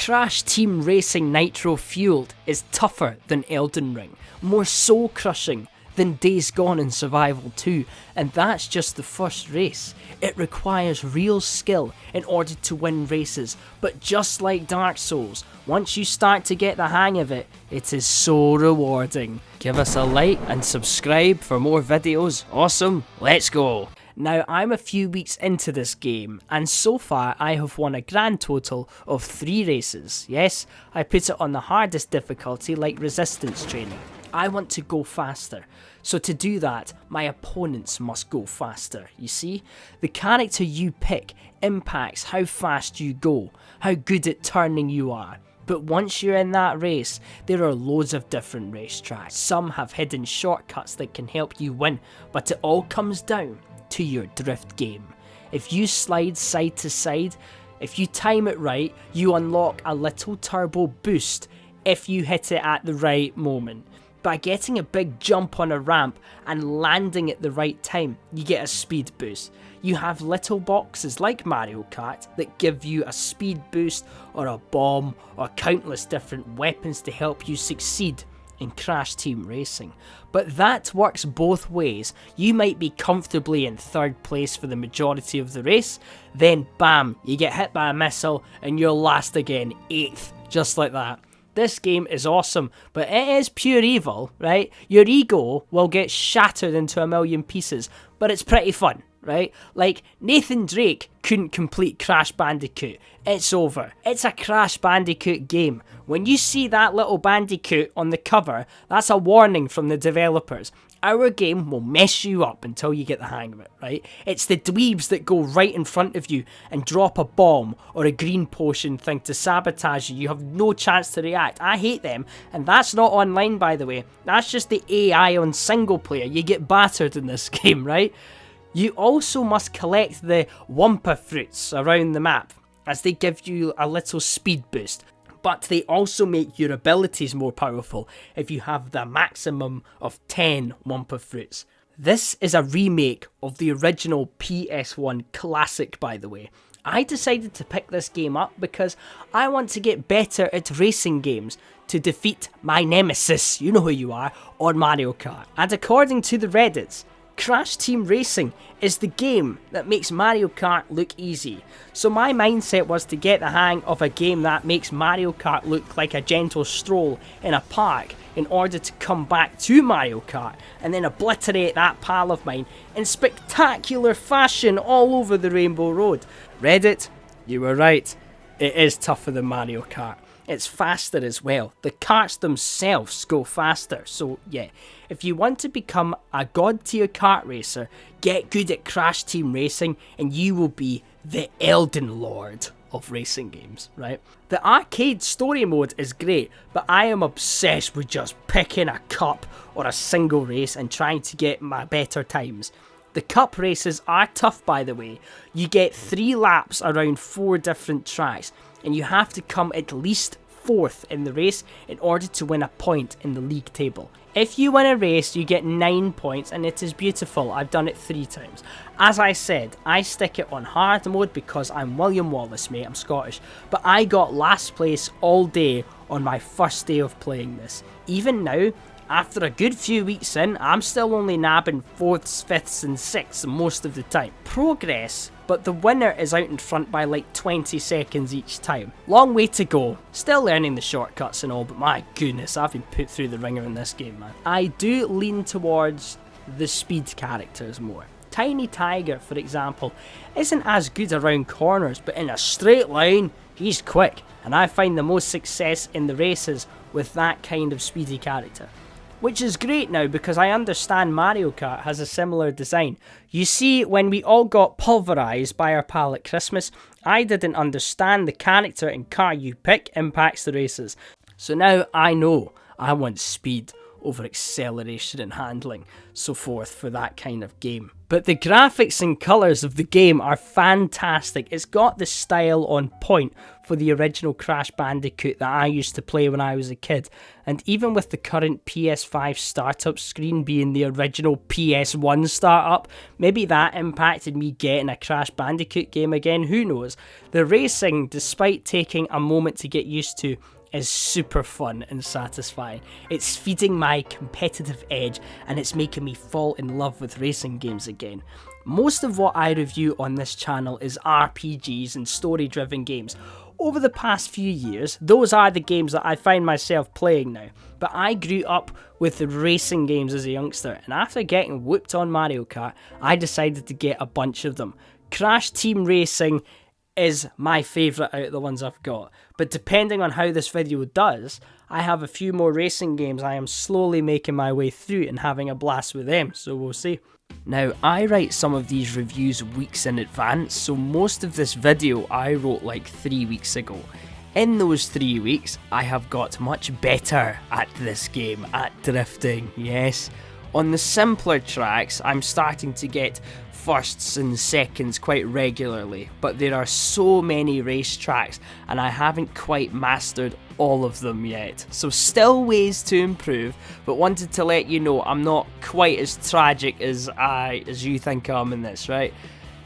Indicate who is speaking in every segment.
Speaker 1: Crash Team Racing Nitro Fueled is tougher than Elden Ring, more soul-crushing than Days Gone and Survival 2, and that's just the first race. It requires real skill in order to win races, but just like Dark Souls, once you start to get the hang of it, it is so rewarding. Give us a like and subscribe for more videos. Awesome, let's go! Now, I'm a few weeks into this game, and so far I have won a grand total of 3 races. Yes, I put it on the hardest difficulty like resistance training. I want to go faster, so to do that, my opponents must go faster, you see? The character you pick impacts how fast you go, how good at turning you are. But once you're in that race, there are loads of different racetracks. Some have hidden shortcuts that can help you win, but it all comes down to your drift game. If you slide side to side, if you time it right, you unlock a little turbo boost if you hit it at the right moment. By getting a big jump on a ramp and landing at the right time, you get a speed boost. You have little boxes like Mario Kart that give you a speed boost or a bomb or countless different weapons to help you succeed in Crash Team Racing. But that works both ways. You might be comfortably in 3rd place for the majority of the race, then bam, you get hit by a missile and you're last again, 8th, just like that. This game is awesome, but it is pure evil, right? Your ego will get shattered into a million pieces, but it's pretty fun, right? Like, Nathan Drake couldn't complete Crash Bandicoot. It's over. It's a Crash Bandicoot game. When you see that little Bandicoot on the cover, that's a warning from the developers. Our game will mess you up until you get the hang of it, right? It's the dweebs that go right in front of you and drop a bomb or a green potion thing to sabotage you. You have no chance to react. I hate them, and that's not online, by the way. That's just the AI on single player. You get battered in this game, right? You also must collect the Wumpa fruits around the map, as they give you a little speed boost. But they also make your abilities more powerful if you have the maximum of 10 Wumpa fruits. This is a remake of the original PS1 classic, by the way. I decided to pick this game up because I want to get better at racing games to defeat my nemesis, you know who you are, on Mario Kart. And according to the Reddits, Crash Team Racing is the game that makes Mario Kart look easy. So my mindset was to get the hang of a game that makes Mario Kart look like a gentle stroll in a park in order to come back to Mario Kart and then obliterate that pal of mine in spectacular fashion all over the Rainbow Road. Reddit, you were right. It is tougher than Mario Kart. It's faster as well. The karts themselves go faster. So yeah, if you want to become a god tier kart racer, get good at Crash Team Racing and you will be the Elden Lord of racing games, right? The arcade story mode is great, but I am obsessed with just picking a cup or a single race and trying to get my better times. The cup races are tough, by the way. You get 3 laps around 4 different tracks, and you have to come at least 4th in the race in order to win a point in the league table. If you win a race, you get 9 points, and it is beautiful. I've done it 3 times. As I said, I stick it on hard mode because I'm William Wallace, mate, I'm Scottish, but I got last place all day on my first day of playing this. Even now, after a good few weeks in, I'm still only nabbing 4ths, 5ths and 6ths most of the time. Progress, but the winner is out in front by like 20 seconds each time. Long way to go. Still learning the shortcuts and all, but my goodness, I've been put through the ringer in this game, man. I do lean towards the speed characters more. Tiny Tiger, for example, isn't as good around corners, but in a straight line, he's quick. And I find the most success in the races with that kind of speedy character. Which is great now because I understand Mario Kart has a similar design. You see, when we all got pulverised by our pal at Christmas, I didn't understand the character and car you pick impacts the races. So now I know I want speed over acceleration and handling, so forth for that kind of game. But the graphics and colours of the game are fantastic. It's got the style on point for the original Crash Bandicoot that I used to play when I was a kid. And even with the current PS5 startup screen being the original PS1 startup, maybe that impacted me getting a Crash Bandicoot game again, who knows. The racing, despite taking a moment to get used to, is super fun and satisfying. It's feeding my competitive edge and it's making me fall in love with racing games again. Most of what I review on this channel is RPGs and story-driven games. Over the past few years, those are the games that I find myself playing now. But I grew up with the racing games as a youngster, and after getting whooped on Mario Kart, I decided to get a bunch of them. Crash Team Racing is my favourite out of the ones I've got, but depending on how this video does, I have a few more racing games I am slowly making my way through and having a blast with them, so we'll see. Now, I write some of these reviews weeks in advance, so most of this video I wrote like 3 weeks ago. In those 3 weeks, I have got much better at this game, at drifting, yes. On the simpler tracks, I'm starting to get firsts and seconds quite regularly, but there are so many racetracks and I haven't quite mastered all of them yet. So still ways to improve, but wanted to let you know I'm not quite as tragic as you think I am in this, right?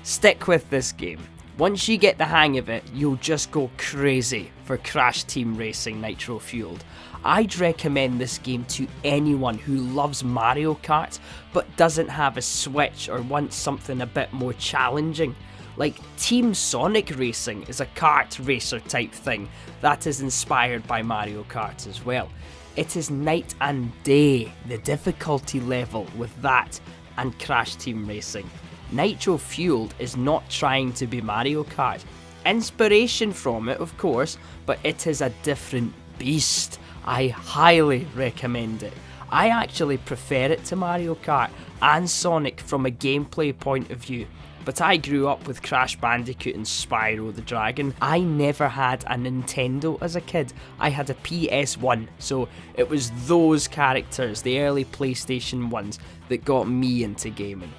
Speaker 1: Stick with this game. Once you get the hang of it, you'll just go crazy for Crash Team Racing Nitro Fueled. I'd recommend this game to anyone who loves Mario Kart but doesn't have a Switch or wants something a bit more challenging. Like Team Sonic Racing is a kart racer type thing that is inspired by Mario Kart as well. It is night and day, the difficulty level with that and Crash Team Racing. Nitro Fueled is not trying to be Mario Kart. Inspiration from it, of course, but it is a different beast. I highly recommend it. I actually prefer it to Mario Kart and Sonic from a gameplay point of view, but I grew up with Crash Bandicoot and Spyro the Dragon. I never had a Nintendo as a kid. I had a PS1, so it was those characters, the early PlayStation ones, that got me into gaming.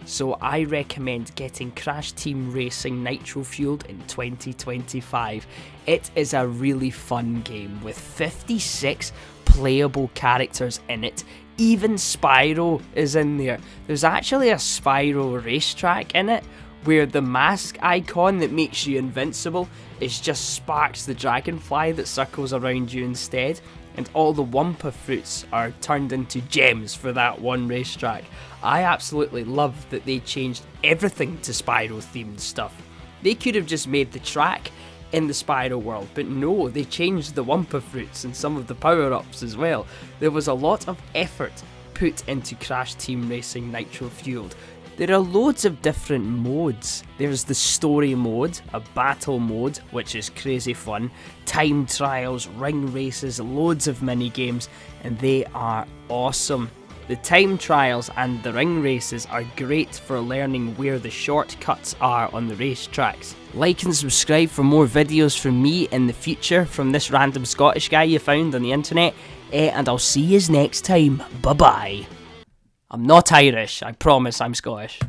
Speaker 1: So I recommend getting Crash Team Racing Nitro Fueled in 2025. It is a really fun game with 56 playable characters in it. Even Spyro is in there. There's actually a Spyro racetrack in it where the mask icon that makes you invincible is just Sparks the dragonfly that circles around you instead. And all the Wumpa fruits are turned into gems for that one racetrack. I absolutely love that they changed everything to Spyro themed stuff. They could have just made the track in the Spyro world, but no, they changed the Wumpa fruits and some of the power-ups as well. There was a lot of effort put into Crash Team Racing Nitro Fueled. There are loads of different modes. There's the story mode, a battle mode, which is crazy fun, time trials, ring races, loads of mini games, and they are awesome. The time trials and the ring races are great for learning where the shortcuts are on the racetracks. Like and subscribe for more videos from me in the future from this random Scottish guy you found on the internet, and I'll see yous next time. Bye bye. I'm not Irish, I promise I'm Scottish.